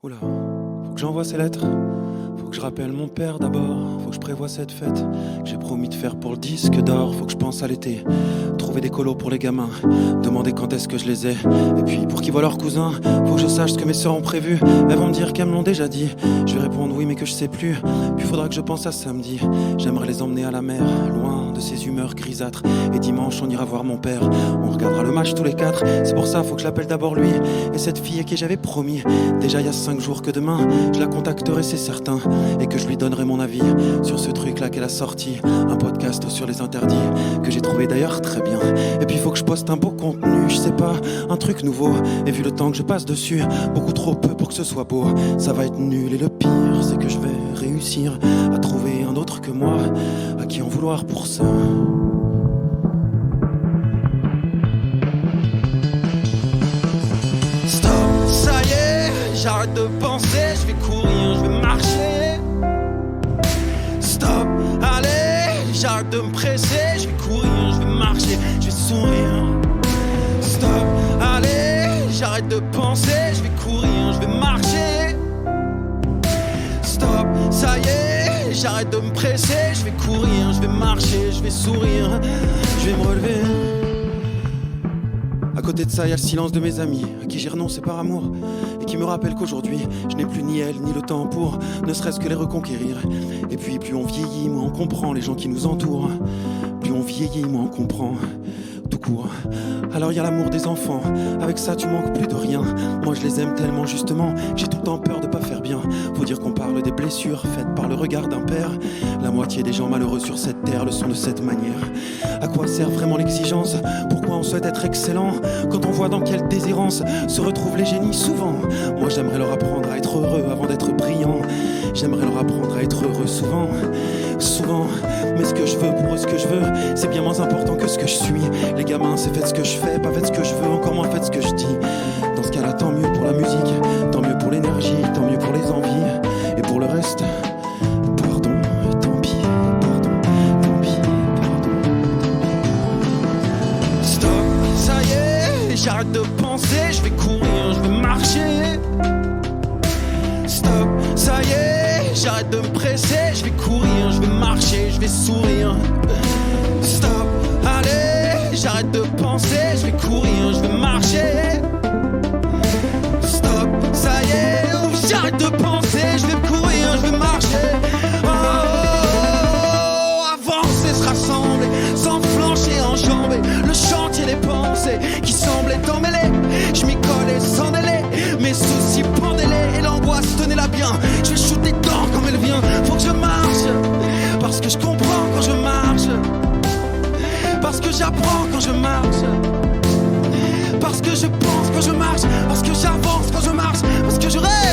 Oula, faut que j'envoie ces lettres. Faut que je rappelle mon père d'abord. Faut que je prévoie cette fête que j'ai promis de faire pour le disque d'or. Faut que je pense à l'été, trouver des colos pour les gamins, demander quand est-ce que je les ai. Et puis pour qu'ils voient leurs cousins, faut que je sache ce que mes sœurs ont prévu. Elles vont me dire qu'elles me l'ont déjà dit. Je vais répondre oui mais que je sais plus. Puis faudra que je pense à samedi. J'aimerais les emmener à la mer, loin de ces humeurs grisâtres. Et dimanche on ira voir mon père. On regardera le match tous les quatre. C'est pour ça faut que je l'appelle d'abord lui. Et cette fille à qui j'avais promis déjà il y a 5 jours que demain je la contacterai c'est certain. Et que je lui donnerai mon avis sur ce truc là qu'elle a sorti. Un podcast sur les interdits que j'ai trouvé d'ailleurs très bien. Et puis faut que je poste un beau contenu, je sais pas, un truc nouveau. Et vu le temps que je passe dessus, beaucoup trop peu pour que ce soit beau. Ça va être nul et le pire c'est que je vais réussir à trouver un autre que moi, à qui en vouloir pour ça. Stop, ça y est, j'arrête de penser, je vais courir, je vais marcher. Stop, allez, j'arrête de me presser, je vais courir, je vais marcher, je vais sourire. Stop, allez, j'arrête de penser, je vais courir, je vais marcher. Stop, ça y est, j'arrête de me presser, je vais courir, je vais marcher, je vais sourire, je vais me relever. À côté de ça, il y a le silence de mes amis, à qui j'ai renoncé par amour, et qui me rappellent qu'aujourd'hui, je n'ai plus ni elle, ni le temps pour, ne serait-ce que les reconquérir. Et puis, plus on vieillit, moins on comprend les gens qui nous entourent. Plus on vieillit, moins on comprend, tout court. Alors il y a l'amour des enfants, avec ça tu manques plus de rien. Moi je les aime tellement justement, j'ai tout le temps peur de pas faire bien. Faut dire qu'on parle des blessures faites par le regard d'un père. La moitié des gens malheureux sur cette terre le sont de cette manière. À quoi sert vraiment l'exigence? Pourquoi on souhaite être excellent quand on voit dans quelle déshérence se retrouvent les génies souvent? Moi j'aimerais leur apprendre à être heureux avant d'être brillant. J'aimerais leur apprendre à être heureux souvent, souvent. Mais ce que je veux pour eux, ce que je veux, c'est bien moins important que ce que je suis. Les gamins, c'est faites ce que je fais, pas faites ce que je veux, encore moins faites ce que je dis. Dans ce cas-là, tant mieux pour la musique, tant mieux pour l'énergie, tant mieux pour les envies. Et pour le reste, pardon, tant pis, pardon, tant pis, pardon. Stop, ça y est, j'arrête de penser, je vais courir, je vais marcher. Stop, ça y est, j'arrête de me presser, je vais courir, je vais marcher, je vais sourire. Stop, allez, j'arrête de penser, je vais courir, je vais marcher. Stop, ça y est, j'arrête de penser, je vais courir, je vais marcher. Oh, avancer, se rassembler, sans flancher, enjamber le chantier des pensées qui semblaient emmêlées. Je m'y collais sans délai, mes soucis pendaient-les et l'angoisse tenait-la bien. Je vais shooter dedans comme elle vient, faut que je marche, parce que je comprends quand je marche. Parce que j'apprends quand je marche. Parce que je pense quand je marche. Parce que j'avance quand je marche. Parce que je rêve